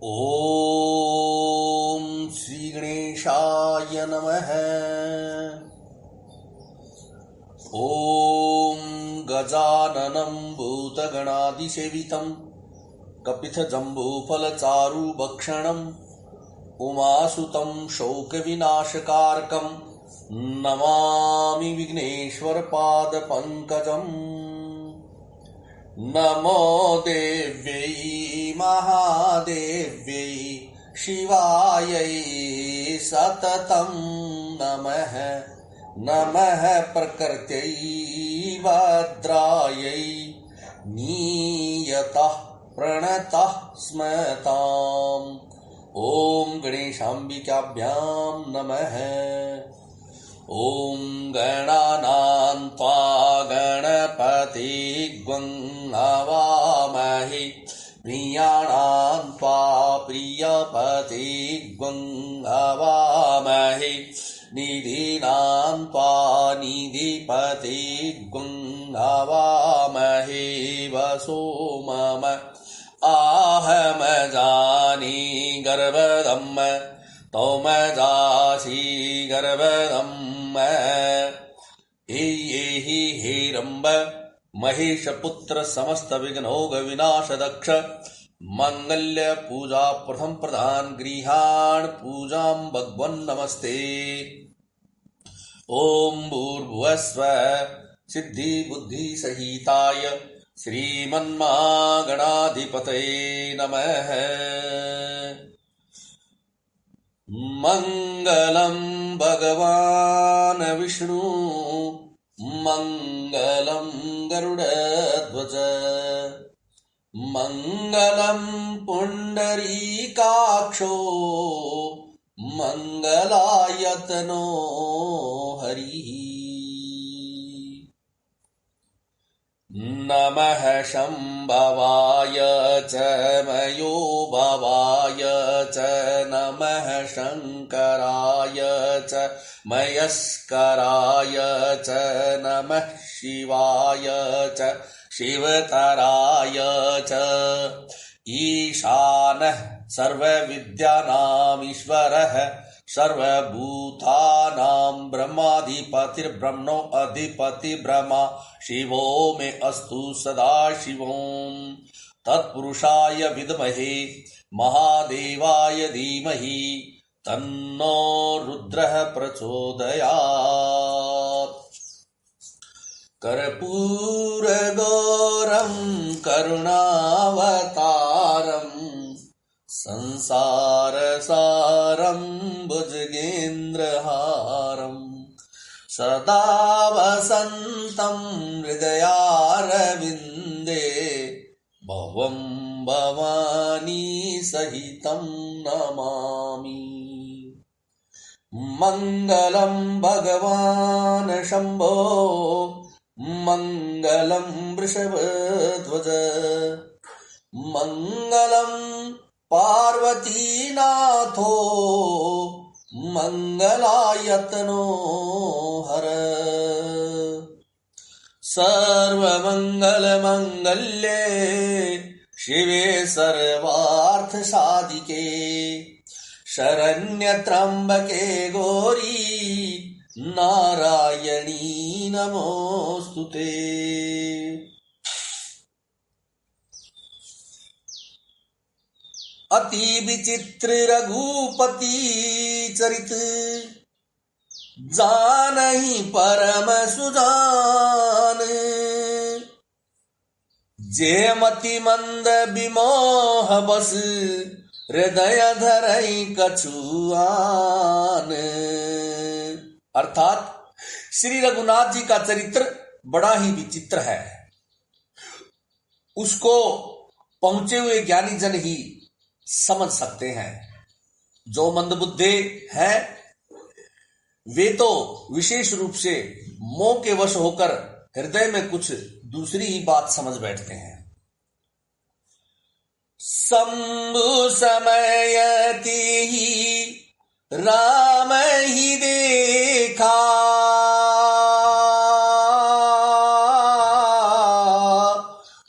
ओम श्री गणेशाय नमः। ओम गजाननं भूतगणादिसेवितं कपितजम्बूफलचारुभक्षणं उमासुतं शोकविनाशकारकं नमामि विघ्नेश्वरपादपङ्कजम्। नमो देव्यै महादेव्यै शिवायै सततं नमः। नमः प्रकृत्यै भद्रायै नियतः प्रणतः स्मताम्। ॐ गणेशाम्बिकाभ्यां नमः। ॐ गणानां त्वा गणपतिग्वं हवामहे प्रियाणां त्वा प्रियपतिग्वं हवामहे निधीनां त्वा निधिपतिग्वं हवामहे वसो मम आहमजानि गर्भदम् तौमजासि गर्भदम् एहि हेरम्ब महेशपुत्र समस्त विघ्नोग विनाश दक्ष मंगल्य पूजा प्रथम प्रधान गृहाण पूजां भगवन् नमस्ते। ओम भूर्भुवस्व सिद्धि बुद्धि सहिताय श्रीमन्महागणाधिपतये नमः। मंगलं भगवान विष्णु मंगलं गरुडध्वज मंगलं पुंडरीकाक्षो मंगलायतनो हरिः। नमः शंभवाय च मयो भवाय च नमः शंकराय च मयस्कराय च नमः शिवाय च शिवतराय च ईशानः सर्वविद्यानामीश्वरः सर्वभूतानां ब्रह्माधिपतिर्ब्रह्मणो अधिपति ब्रह्मा शिवो मे अस्तु सदा शिवों। तत्पुरुषाय विद्महे महादेवाय धीमहि तन्नो रुद्रः प्रचोदयात्। कर्पूरगौरं करुणावतारं संसारसारं भुजगेन्द्रहारं सदा वसन्तं हृदयारविन्दे भवं भवानी सहितं नमामि। मंगलं भगवान शंभो मंगलं वृषभध्वज मंगलं पार्वतीनाथो मंगलायतनो हर। सर्वमंगलमंगल्ये शिवे सर्वार्थसाधिके शरण्यत्र्यंबके गौरी नारायणी नमोस्तुते। अति विचित्र रघुपति चरित जानहि परम सुजान। जेमति मंद विमोह बस हृदय धरई कछुआन। अर्थात श्री रघुनाथ जी का चरित्र बड़ा ही विचित्र है। उसको पहुंचे हुए ज्ञानी जन ही समझ सकते हैं। जो मंदबुद्धे हैं वे तो विशेष रूप से मोह के वश होकर हृदय में कुछ दूसरी ही बात समझ बैठते हैं। शंभु समयति ही राम ही देखा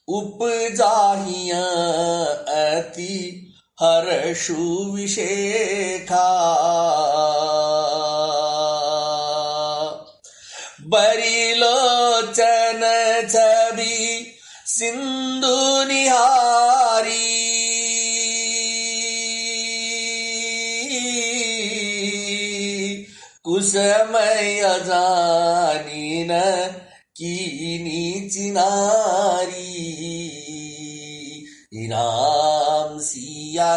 उपजाहिया अति हर्षु विशेखा बरिलोचन छवि सिंधु निहारी कुसमय जानी न कीनी चिनारी राम सिया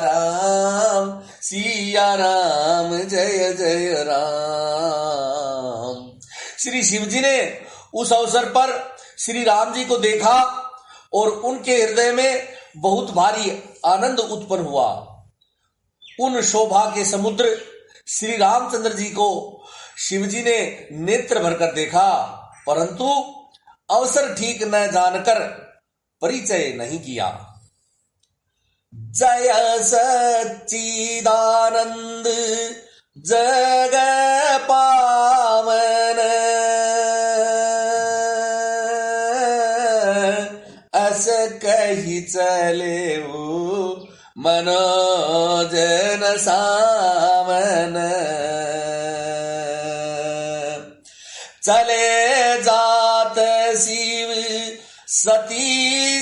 राम जय जय राम। श्री शिव जी ने उस अवसर पर श्री राम जी को देखा और उनके हृदय में बहुत भारी आनंद उत्पन्न हुआ। उन शोभा के समुद्र श्री रामचंद्र जी को शिव जी ने नेत्र भरकर देखा, परंतु अवसर ठीक न जानकर परिचय नहीं किया। जय सच्चिदानंद जग पावन अस कही चले मनोजन सामन चले जात शिव सती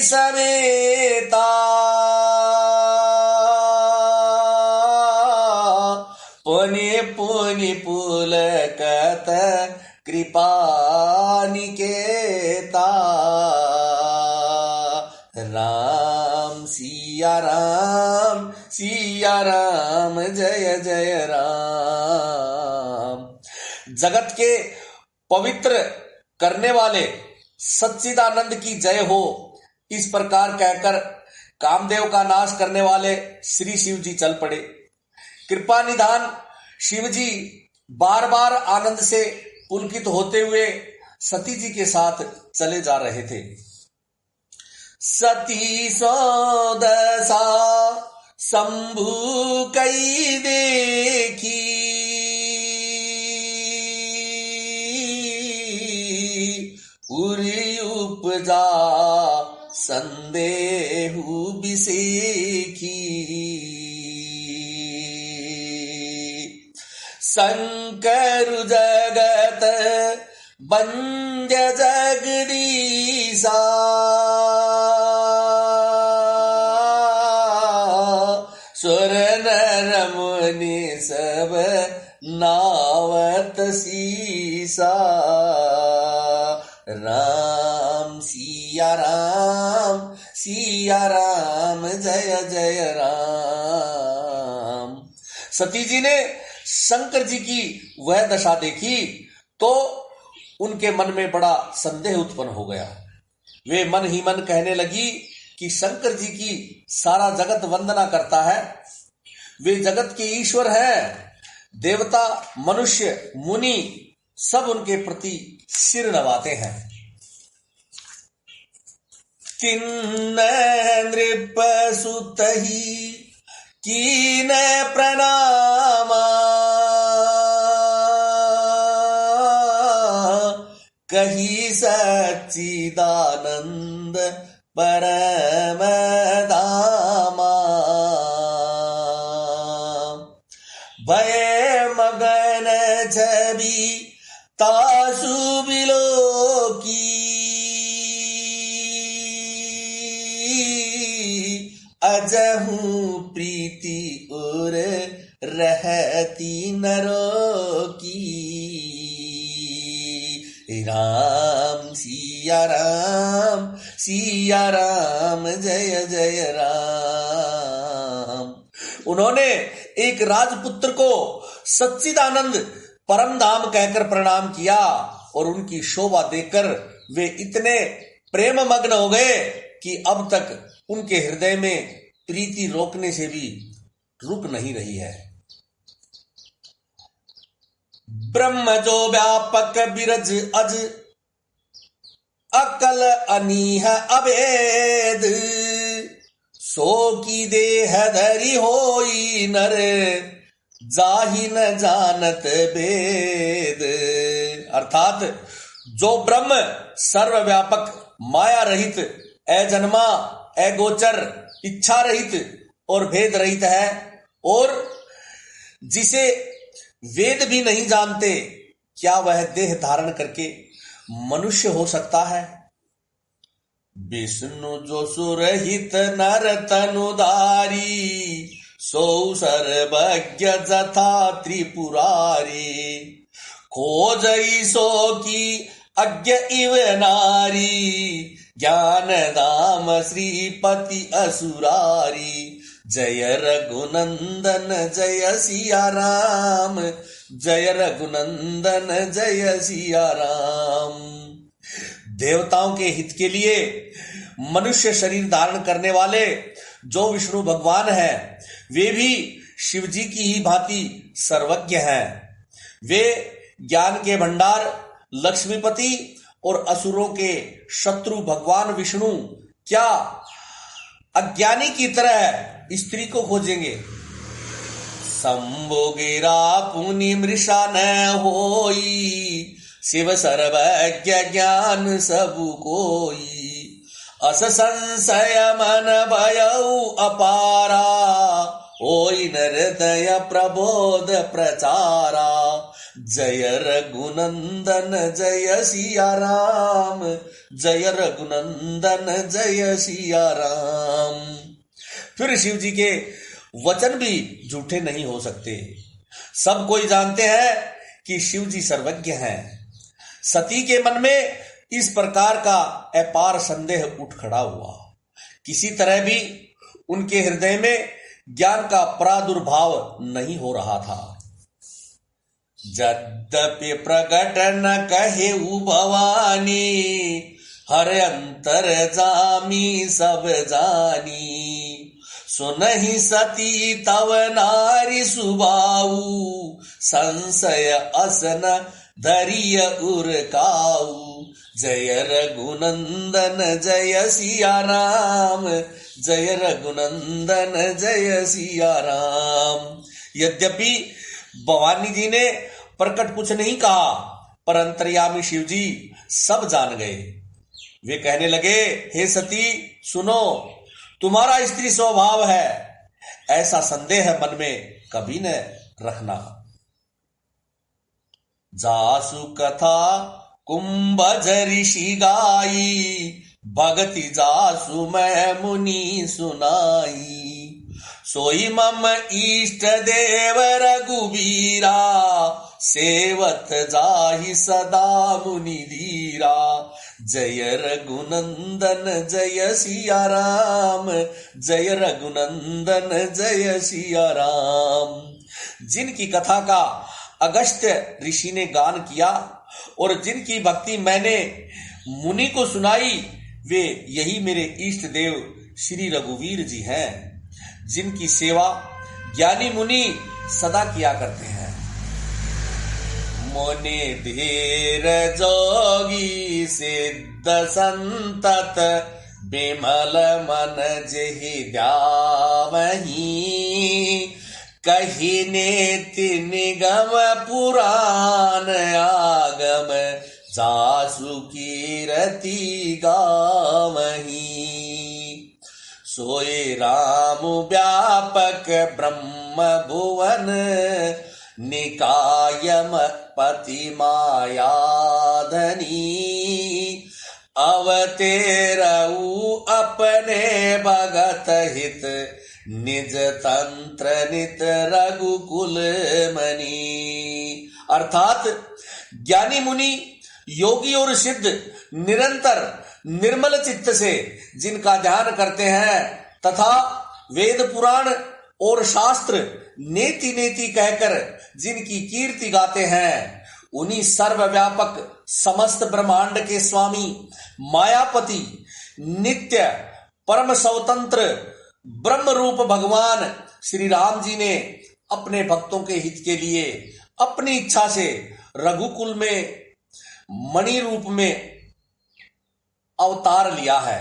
समेता पुनि पुलकत कृपा निकेता राम सिया राम जय जय राम। जगत के पवित्र करने वाले सच्चिदानंद की जय हो, इस प्रकार कहकर कामदेव का नाश करने वाले श्री शिव जी चल पड़े। कृपा निधान शिव जी बार बार आनंद से पुलकित होते हुए सती जी के साथ चले जा रहे थे। सती सौदसा शंभु कई देखी उरी उपजा संदेहु बिसेखी शंकर जगत बंद्य जगदीशा सुर नर मुनि सब नावत सीसा राम सिया राम जय जय राम। सती जी ने शंकर जी की वह दशा देखी तो उनके मन में बड़ा संदेह उत्पन्न हो गया। वे मन ही मन कहने लगी कि शंकर जी की सारा जगत वंदना करता है, वे जगत के ईश्वर हैं, देवता मनुष्य मुनि सब उनके प्रति सिर नवाते हैं। किन्न नृप सुतहि कीन प्रणामा कही सच्चिदानंद परम धामा भय मगन छवि तासु बिलोकी अजहू प्रीति उर रहती नरो की राम सिया राम जय जय राम। उन्होंने एक राजपुत्र को सच्चिदानंद परम धाम कहकर प्रणाम किया और उनकी शोभा देखकर वे इतने प्रेम मग्न हो गए कि अब तक उनके हृदय में प्रीति रोकने से भी रुक नहीं रही है। ब्रह्म जो व्यापक बिरज अज अकल अनीह अभेद सो की देह धरी होई नर जाहि न जानत भेद। अर्थात जो ब्रह्म सर्वव्यापक माया रहित अजन्मा अगोचर इच्छा रहित और भेद रहित है, और जिसे वेद भी नहीं जानते, क्या वह देह धारण करके मनुष्य हो सकता है? विष्णु जो सुरहित नर तनुधारी, सो सर्वज्ञ जथा त्रिपुरारी, खोजई सो की अज्ञ इव नारी, ज्ञान धाम श्रीपति असुरारी। जय रघुनंदन जय सिया राम, जय रघुनंदन जय सिया राम। देवताओं के हित के लिए मनुष्य शरीर धारण करने वाले जो विष्णु भगवान हैं, वे भी शिव जी की ही भांति सर्वज्ञ हैं। वे ज्ञान के भंडार लक्ष्मीपति और असुरों के शत्रु भगवान विष्णु क्या अज्ञानी की तरह स्त्री को खोजेंगे? संभोगेरा पुनि मृषा न होई, शिव सर्वज्ञ ज्ञान सबु कोई। अस संशय मन भयउ अपारा, होई नरदय प्रबोध प्रचारा। जय रघुनंदन जय सिया राम, जय रघुनंदन जय सिया राम। फिर शिव जी के वचन भी झूठे नहीं हो सकते। सब कोई जानते हैं कि शिव जी सर्वज्ञ हैं। सती के मन में इस प्रकार का अपार संदेह उठ खड़ा हुआ। किसी तरह भी उनके हृदय में ज्ञान का प्रादुर्भाव नहीं हो रहा था। यद्यपि प्रकट न कहे भवानी, हर अंतर जामी सब जानी। सुनहि सती तव नारी सुबाऊ, संशय असन धरिय उरकाऊ। जय रघुनंदन जय सिया राम, जय रघुनंदन जय सिया राम। यद्यपि भवानी जी ने प्रकट कुछ नहीं कहा, पर अंतर्यामी शिव जी सब जान गए। वे कहने लगे, हे सती सुनो, तुम्हारा स्त्री स्वभाव है, ऐसा संदेह मन में कभी न रखना। जासु कथा कुंभज ऋषि गाई, भगति जासु मैं मुनि सुनाई। सोई मम इष्ट देव रघुबीरा, सेवत जाहि सदा मुनि धीरा। जय रघुनंदन जय सिया राम, जय रघुनंदन जय सिया राम। जिनकी कथा का अगस्त्य ऋषि ने गान किया और जिनकी भक्ति मैंने मुनि को सुनाई, वे यही मेरे इष्ट देव श्री रघुवीर जी हैं, जिनकी सेवा ज्ञानी मुनि सदा किया करते हैं। मुनि धीर जोगी सिद्ध संतत, बिमल मन जेहि ध्यावहि। कही नेति निगम पुराण, आगम जासु कीरति गावहि। सोए राम व्यापक ब्रह्म भुवन, निकायम पति मायाधनी। अवतेरऊ अपने भगत हित, निज तंत्र नित रघुकुल मणि। अर्थात ज्ञानी मुनि, योगी और सिद्ध निरंतर निर्मल चित्त से जिनका ध्यान करते हैं तथा वेद पुराण और शास्त्र नेति नेति कहकर जिनकी कीर्ति गाते हैं, उन्हीं सर्वव्यापक समस्त ब्रह्मांड के स्वामी मायापति नित्य परम स्वतंत्र ब्रह्म रूप भगवान श्री राम जी ने अपने भक्तों के हित के लिए अपनी इच्छा से रघुकुल में मणि रूप में अवतार लिया है।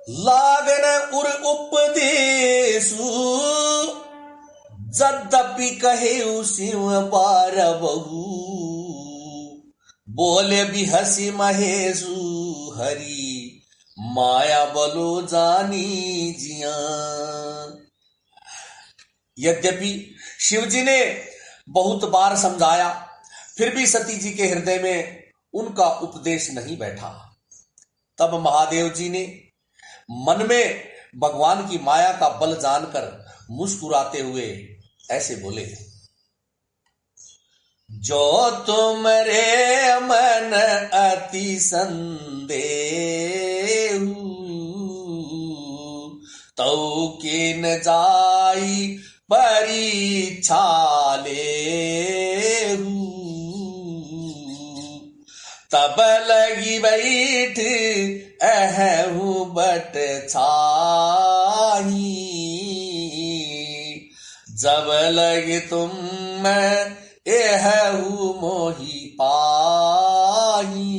लागन उर उपदेशु, यद्यपि कहे शिव पार बहु। बोले भी हसी महेशु, हरि माया बलो जानी जिया। यद्यपि शिवजी ने बहुत बार समझाया, फिर भी सती जी के हृदय में उनका उपदेश नहीं बैठा। तब महादेव जी ने मन में भगवान की माया का बल जानकर मुस्कुराते हुए ऐसे बोले, जो तुमरे मन अति संदेहु, तौ किन जाई परीक्षा लेहु। तब लगी बैठ अहू बट छाही, जब लगे तुम एहू मोही पाही।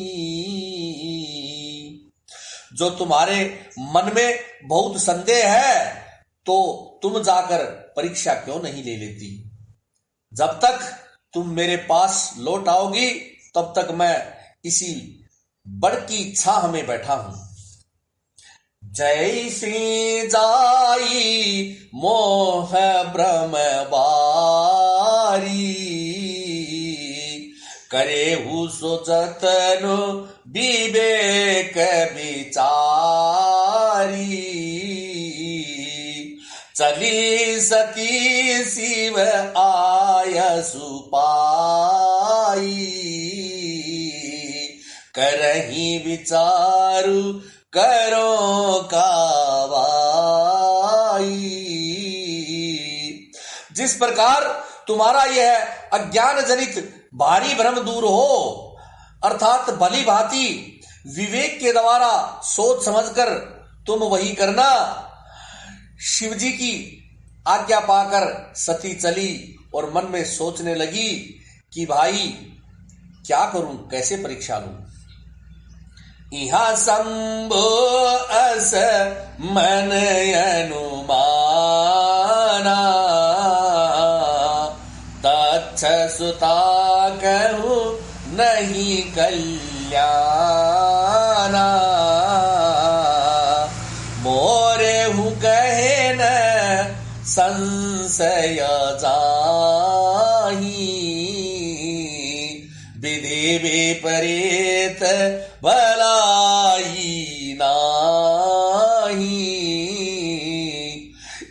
जो तुम्हारे मन में बहुत संदेह है तो तुम जाकर परीक्षा क्यों नहीं ले लेती। जब तक तुम मेरे पास लौट आओगी तब तक मैं इसी बड़ की छाह में बैठा हूं। जैसी जाई मोह भ्रम बारी, करेहु सो जतनु विवेक विचारी। चली सती शिव आयसु पाई, करही विचारु करो कावाई। जिस प्रकार तुम्हारा यह अज्ञान जनित भारी भ्रम दूर हो, अर्थात भली भांति विवेक के द्वारा सोच समझकर तुम वही करना। शिवजी की आज्ञा पाकर सती चली और मन में सोचने लगी कि भाई क्या करूं, कैसे परीक्षा लूं। इहा संभो अस मन अनुमाना, तच्छ सुता कहूं नहीं कल्याणा। मोरे हूं कहे न संशय जाही, विधि विपरीत भलाई नाही।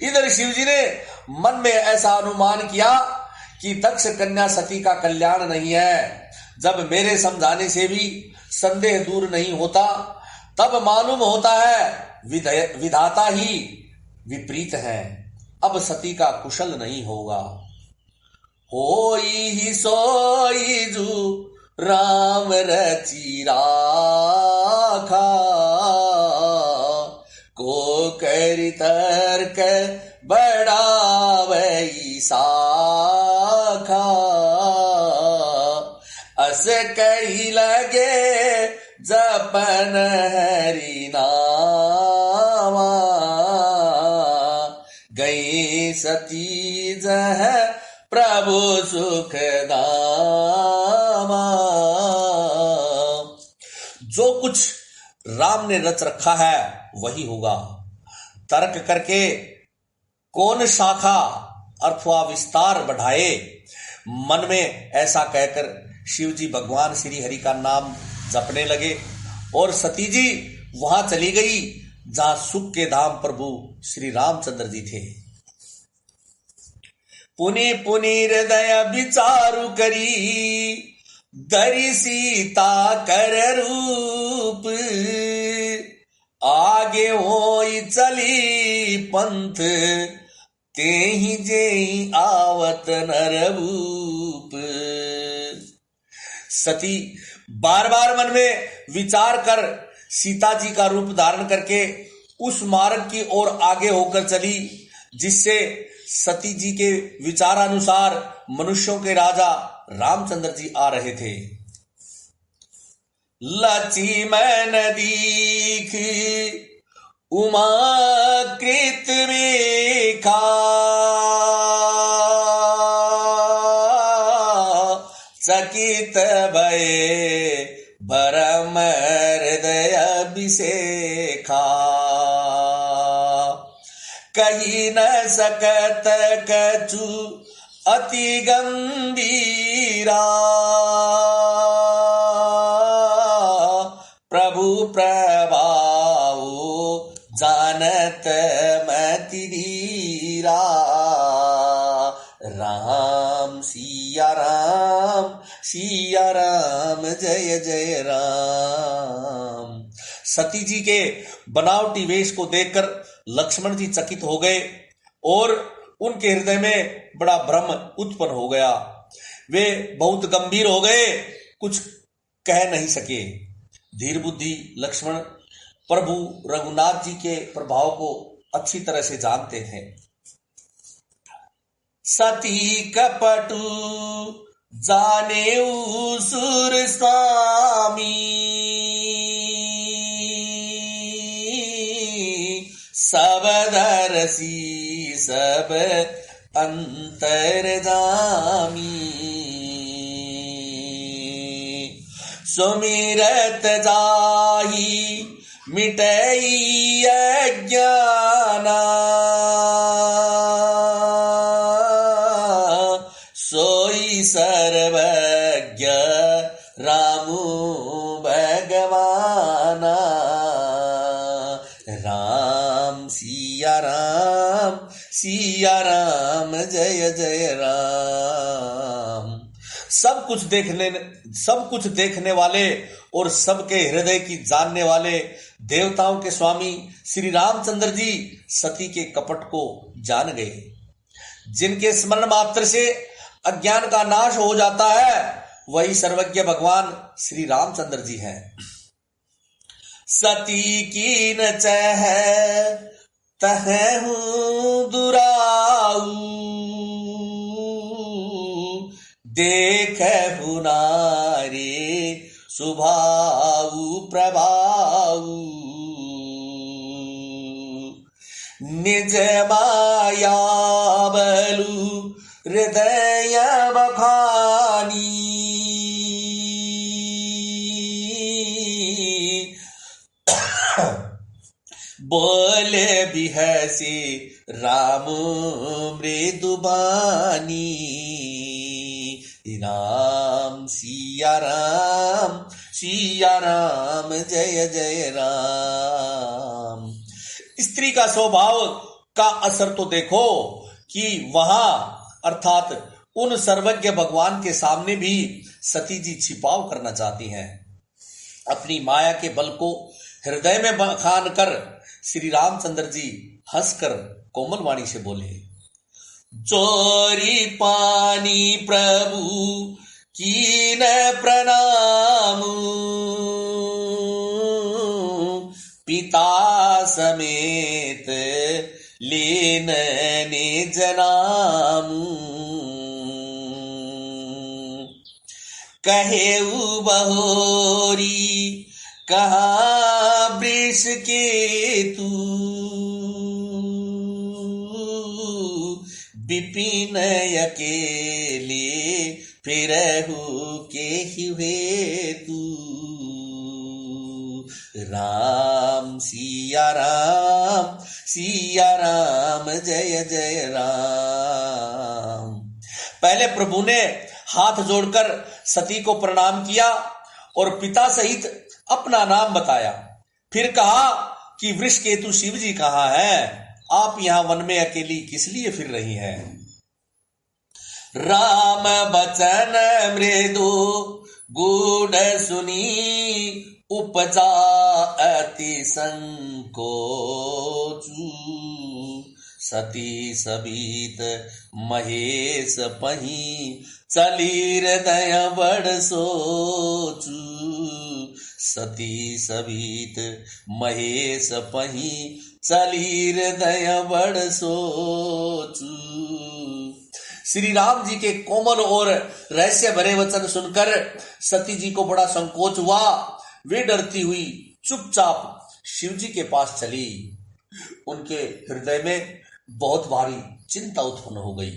इधर शिवजी ने मन में ऐसा अनुमान किया कि दक्ष कन्या सती का कल्याण नहीं है। जब मेरे समझाने से भी संदेह दूर नहीं होता, तब मालूम होता है विधाता ही विपरीत है। अब सती का कुशल नहीं होगा। होई ही सोई जू राम रची राखा, को करी तर्क बढ़ावई साखा। अस कही लगे जपन हरि नामा, गई सती जह प्रभु सुख दामा। जो कुछ राम ने रच रखा है वही होगा। तर्क करके कौन शाखा अथवा विस्तार बढ़ाए। मन में ऐसा कहकर शिवजी भगवान श्री हरि का नाम जपने लगे और सती जी वहां चली गई जहां सुख के धाम प्रभु श्री रामचंद्र जी थे। पुनि पुनि हृदय विचारु करी, धरि सीता कर रूप। आगे होई चली पंथ, तेहि जेहि आवत नरभूप। सती बार बार मन में विचार कर सीता जी का रूप धारण करके उस मार्ग की ओर आगे होकर चली जिससे सती जी के विचारानुसार मनुष्यों के राजा रामचंद्र जी आ रहे थे। लक्ष्मण दीख उमा कृत रेखा, चकित भये भरम हृदय अभिषेखा। कही न सकत कछु अति गंभीरा, प्रभु प्रभाव जानत मति धीरा। राम सिया राम जय जय राम। सती जी के बनावटी वेश को देखकर लक्ष्मण जी चकित हो गए और उनके हृदय में बड़ा भ्रम उत्पन्न हो गया। वे बहुत गंभीर हो गए, कुछ कह नहीं सके। धीर बुद्धि लक्ष्मण प्रभु रघुनाथ जी के प्रभाव को अच्छी तरह से जानते हैं। सती कपटु जानेऊ सुर स्वामी, सब दरसी सब अंतरजामी, सुमिरत जाहि मिटई अज्ञाना, सोई सर्वज्ञ रामु भगवाना। राम सिया राम जय जय राम। सब कुछ देखने वाले और सबके हृदय की जानने वाले देवताओं के स्वामी श्री रामचंद्र जी सती के कपट को जान गए। जिनके स्मरण मात्र से अज्ञान का नाश हो जाता है, वही सर्वज्ञ भगवान श्री रामचंद्र जी हैं। सती की न चह तहु दुराऊ, देखहु नारी सुभाऊ प्रभाऊ, निज माया बलु हृदय बखानी, बोल बिहसी राम मृदुबानी। राम सिया राम जय जय राम। स्त्री का स्वभाव का असर तो देखो कि वहां अर्थात उन सर्वज्ञ भगवान के सामने भी सती जी छिपाव करना चाहती हैं। अपनी माया के बल को हृदय में बखान कर श्री रामचंद्र जी हंसकर कोमल वाणी से बोले, चोरी पानी प्रभु कीन प्रणाम, पिता समेत लेन निज नाम, कहेऊ बहोरी कहा वृष के तू, विपिन अकेले फिरहु के हुए तू। राम सिया राम जय जय राम। पहले प्रभु ने हाथ जोड़कर सती को प्रणाम किया और पिता सहित अपना नाम बताया। फिर कहा कि वृषकेतु शिव जी कहाँ हैं? आप यहां वन में अकेली किस लिए फिर रही हैं? राम बचन मृदु गूढ़ सुनी, उपजा अति संकोचू, सती सबीत महेश पही, चली हृदय बड़ सोचू, सती सबीत महेश पही, चली हृदय बड़ सोचू। श्री राम जी के कोमल और रहस्य भरे वचन सुनकर सती जी को बड़ा संकोच हुआ। वे डरती हुई चुपचाप शिव जी के पास चली। उनके हृदय में बहुत भारी चिंता उत्पन्न हो गई।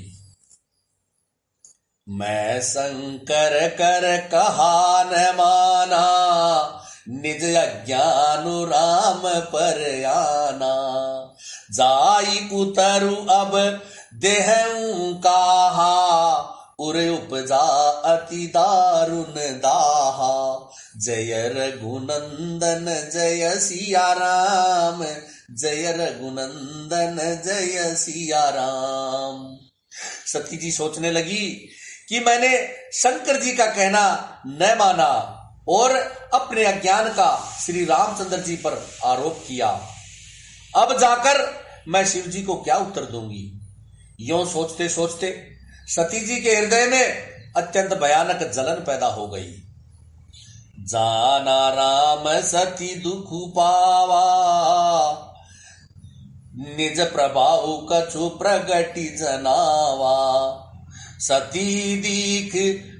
मैं शंकर कर कहा न माना, निज अज्ञान राम पर आना, जाई उतरु अब देहऊं काहा, उर उपजा अति दारुण दाहा। जय रघुनंदन जय सिया राम, जय रघुनंदन जय सिया राम। सती जी सोचने लगी कि मैंने शंकर जी का कहना न माना और अपने अज्ञान का श्री रामचंद्र जी पर आरोप किया। अब जाकर मैं शिव जी को क्या उत्तर दूंगी। यूं सोचते सोचते सती जी के हृदय में अत्यंत भयानक जलन पैदा हो गई। जाना राम सती दुख पावा, निज प्रभाव कछु प्रगति जनावा। सती दीख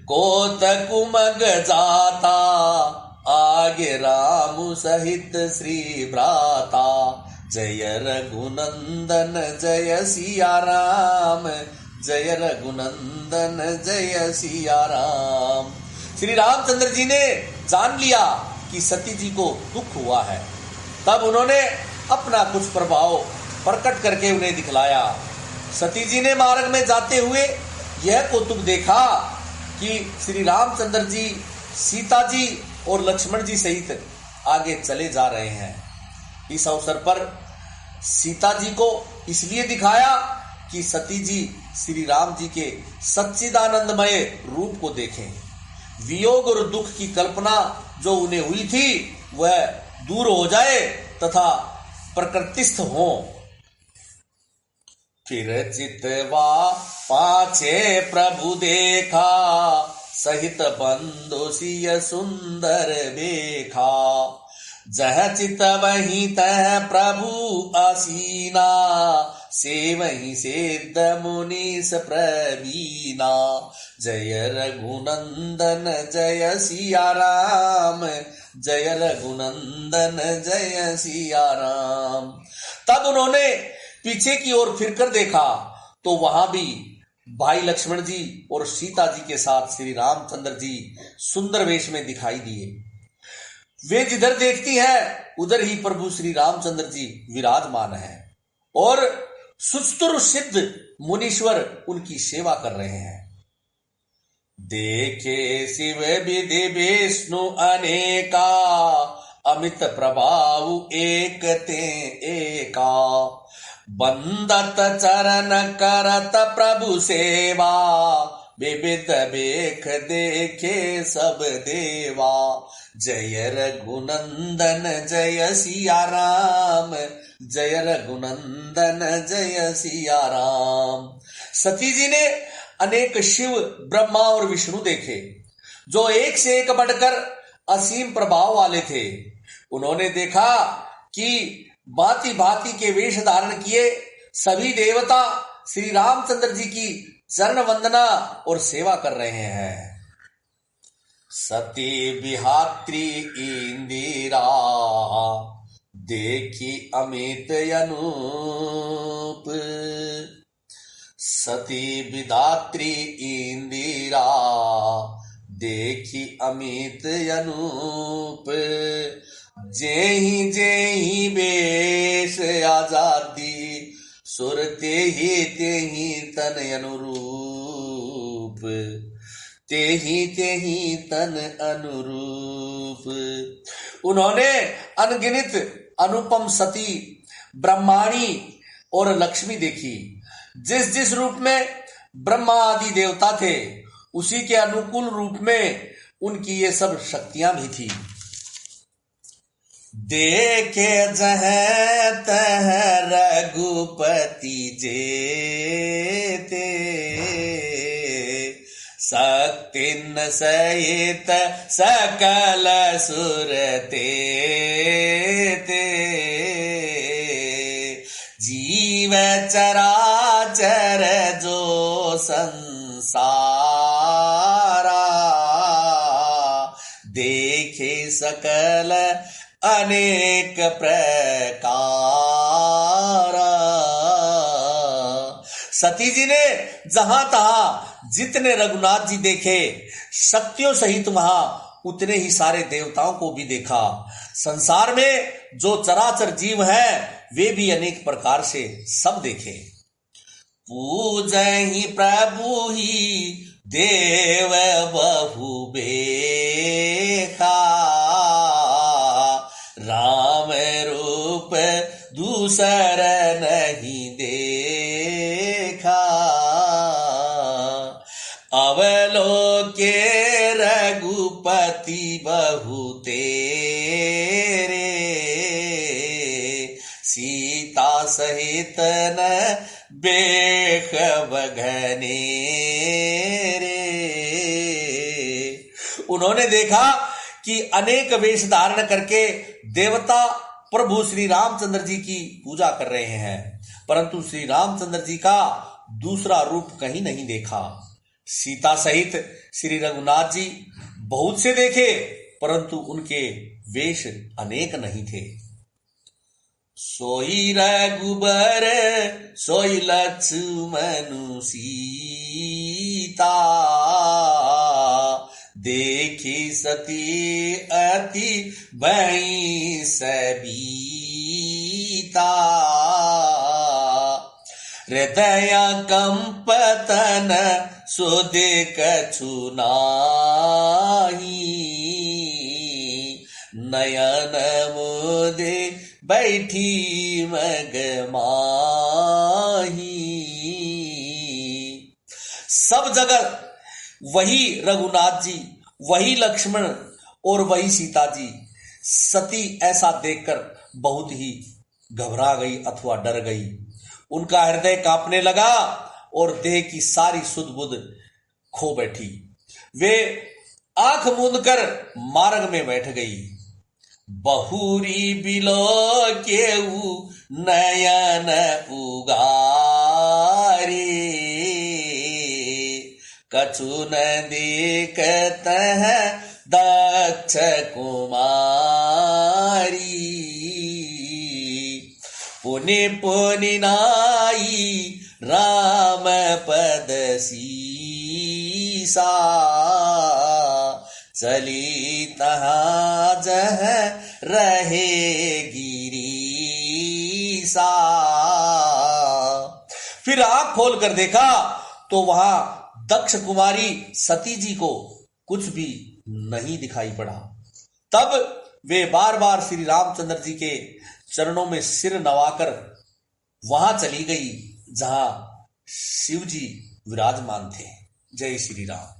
कोतक उमग जाता, आगे राम सहित श्री भ्राता। जय रघुनंदन जय सिया राम, जय रघुनंदन जय सिया राम। श्री रामचंद्र जी ने जान लिया कि सती जी को दुख हुआ है। तब उन्होंने अपना कुछ प्रभाव प्रकट करके उन्हें दिखलाया। सती जी ने मार्ग में जाते हुए यह कौतुक देखा कि श्री रामचंद्र जी सीता जी और लक्ष्मण जी सहित आगे चले जा रहे हैं। इस अवसर पर सीता जी को इसलिए दिखाया कि सती जी श्री राम जी के सच्चिदानंदमय रूप को देखें, वियोग और दुख की कल्पना जो उन्हें हुई थी वह दूर हो जाए तथा प्रकृतिस्थ हो। फिर चितवा पाछे प्रभु देखा, सहित बंधु सिय सुंदर देखा। जह चित वही तह प्रभु आसीना, से वही सिद्ध मुनीस प्रवीणा। जय रघुनंदन जय सिया राम, जय रघुनंदन जय सिया राम। तब उन्होंने पीछे की ओर फिरकर देखा तो वहां भी भाई लक्ष्मण जी और सीता जी के साथ श्री रामचंद्र जी सुंदर वेश में दिखाई दिए। वे जिधर देखती है उधर ही प्रभु श्री रामचंद्र जी विराजमान है और सुस्तुर सिद्ध मुनीश्वर उनकी सेवा कर रहे हैं। देखे शिव विधि विष्णु अनेका, अमित प्रभाव एक ते एका। बंदत चरण करत प्रभु सेवा, विविध बेख देखे सब देवा। जय रघुनंदन जय सिया राम, जय रघुनंदन जय सिया राम। सती जी ने अनेक शिव ब्रह्मा और विष्णु देखे जो एक से एक बढ़कर असीम प्रभाव वाले थे। उन्होंने देखा कि भांति भांति के वेश धारण किए सभी देवता श्री रामचंद्र जी की चरण वंदना और सेवा कर रहे हैं। सती विहात्री इंदिरा, देखी अमित अनूप। सती विधात्री इंदिरा, देखी अमित अनूप। जेहि जेहि वेश आजादी, सुर तेहि तेहि तन अनुरूप। तेहि तेहि तन अनुरूप। उन्होंने अनगिनत अनुपम सती, ब्रह्माणी और लक्ष्मी देखी। जिस जिस रूप में ब्रह्मा आदि देवता थे उसी के अनुकूल रूप में उनकी ये सब शक्तियां भी थी। देखे जह तह रघुपति जेते, शक्ति न सहित सकल सुर तेते। जीव चराचर जो संसारा, देखे सकल अनेक प्रकार। सती जी ने जहां तहां जितने रघुनाथ जी देखे, शक्तियों सहित वहां उतने ही सारे देवताओं को भी देखा। संसार में जो चराचर जीव है वे भी अनेक प्रकार से सब देखे। पूजहि प्रभु ही देव बहु बेखा, राम रूप दूसर नहीं देखा। अवलोके रघुपति बहु तेरे, सीता सहित न बेख बघने रे। उन्होंने देखा कि अनेक वेश धारण करके देवता प्रभु श्री रामचंद्र जी की पूजा कर रहे हैं, परंतु श्री रामचंद्र जी का दूसरा रूप कहीं नहीं देखा। सीता सहित श्री रघुनाथ जी बहुत से देखे, परंतु उनके वेश अनेक नहीं थे। सोई रघुबर सोई लक्ष्मण सीता, देखी सती अति भई सबीता। हृदय कंपतन सुधे कछु नाही, नयन मुदे बैठी मगमाही। सब जगत वही रघुनाथ जी, वही लक्ष्मण और वही सीता जी। सती ऐसा देखकर बहुत ही घबरा गई अथवा डर गई। उनका हृदय कांपने लगा और देह की सारी सुध बुध खो बैठी। वे आंख मूंद कर मार्ग में बैठ गई। बहुरी बिलो केऊ नयन उगारे, कछु न देखत है दक्ष कुमारी। पुनि पुनि नाई राम पद सीसा, चली तहाँ जह रहे गिरीसा। फिर आंख खोल कर देखा तो वहां दक्ष कुमारी सती जी को कुछ भी नहीं दिखाई पड़ा। तब वे बार बार श्री रामचंद्र जी के चरणों में सिर नवाकर वहां चली गई जहां शिव जी विराजमान थे। जय श्री राम।